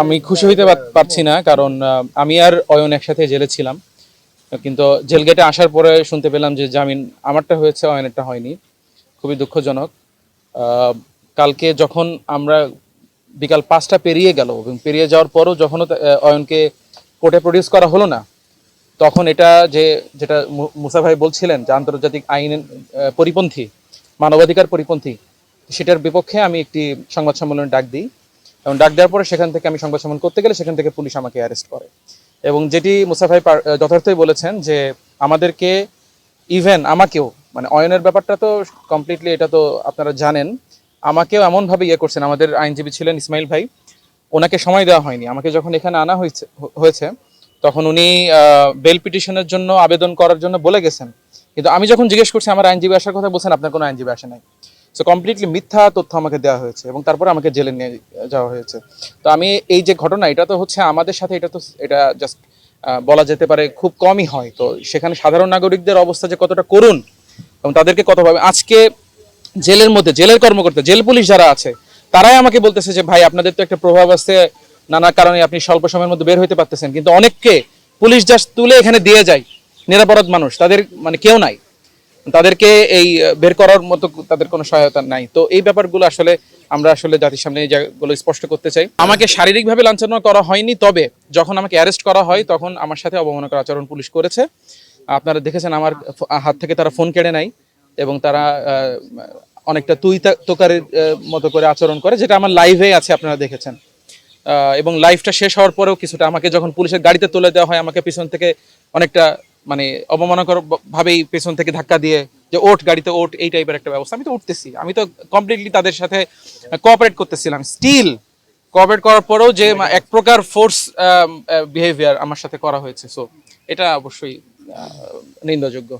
আমি খুশি হইতে পারছি না, কারণ আমি আর অয়ন একসাথে জেলে ছিলাম, কিন্তু জেল গেটে আসার পরে শুনতে পেলাম যে জামিন আমারটা হয়েছে, অয়নেরটা হয়নি। খুবই দুঃখজনক। কালকে যখন আমরা বিকাল 5টা পেরিয়ে গেল এবং পেরিয়ে যাওয়ার পরও যখনও অয়নকে কোর্টে প্রডিউস করা হলো না, তখন এটা যেটা মুসা ভাই বলছিলেন যে আন্তর্জাতিক আইনের পরিপন্থী, মানবাধিকার পরিপন্থী, সেটার বিপক্ষে আমি একটি সংবাদ সম্মেলনে ডাক দিই। এবং ডাক দেওয়ার পরে সেখান থেকে আমি সংবাদ সম্মেলন করতে গেলে সেখান থেকে পুলিশ আমাকে অ্যারেস্ট করে। এবং যেটি মুসা ভাই যথার্থই বলেছেন যে আমাদেরকে, ইভেন আমাকেও, মানে অয়নের ব্যাপারটা তো কমপ্লিটলি, এটা তো আপনারা জানেন, আমাকেও এমনভাবে করছেন। আমাদের আইনজীবী ছিলেন ইসমাইল ভাই, ওনাকে সময় দেওয়া হয়নি। আমাকে যখন এখানে আনা হয়েছে তখন উনি বেল পিটিশনের জন্য আবেদন করার জন্য বলে গেছেন, কিন্তু আমি যখন জিজ্ঞেস করছি আমার আইনজীবী আসার কথা, বলছেন আপনার কোনো আইনজীবী আসে নাই। সো কমপ্লিটলি মিথ্যা তথ্য আমাকে দেওয়া হয়েছে এবং তারপরে আমাকে জেলে নিয়ে যাওয়া হয়েছে। তো আমি এই যে ঘটনা, এটা তো হচ্ছে আমাদের সাথে, এটা জাস্ট বলা যেতে পারে খুব কমই হয়। তো সেখানে সাধারণ নাগরিকদের অবস্থা যে কতটা করুণ এবং তাদেরকে কতভাবে আজকে জেলের মধ্যে, জেলের কর্মকর্তা, জেল পুলিশ যারা আছে, তারাই আমাকে বলতেছে যে ভাই আপনাদের তো একটা প্রভাব আছে, নানা কারণে আপনি স্বল্প সময়ের মধ্যে বের হইতে পারতেছেন, কিন্তু অনেককে পুলিশ জাস্ট তুলে এখানে দিয়ে যায়। নিরাপরাধ মানুষ, তাদের মানে কেউ নাই, তাদেরকে এই বের করার মতো তাদের কোনো সহায়তা নাই। তো এই ব্যাপারগুলো আসলে আমরা আসলে জাতির সামনে এই জায়গাগুলো স্পষ্ট করতে চাই। আমাকে শারীরিকভাবে লাঞ্ছনা করা হয়নি, তবে যখন আমাকে অ্যারেস্ট করা হয় তখন আমার সাথে অবমাননাকর আচরণ পুলিশ করেছে। আপনারা দেখেছেন আমার হাত থেকে তারা ফোন কেড়ে নেয় এবং তারা অনেকটা তুই তোকারের মতো করে আচরণ করে, যেটা আমার লাইভে আছে, আপনারা দেখেছেন। এবং লাইভটা শেষ হওয়ার পরেও কিছুটা আমাকে যখন পুলিশের গাড়িতে তুলে দেওয়া হয়, আমাকে পিছন থেকে অনেকটা মানে অবমাননাকর ভাবেই পেছন থেকে ধাক্কা দিয়ে যে ওঠ গাড়িতে ওঠ, এই টাইপের একটা ব্যবস্থা। আমি তো উঠতেছি, আমি তো কমপ্লিটলি তাদের সাথে কোঅপারেট করতেছিলাম, স্টিল কোঅপারেট করার পরেও যে এক প্রকার ফোর্স বিহেভিয়ার আমার সাথে করা হয়েছে। সো এটা অবশ্যই নিন্দাযোগ্য।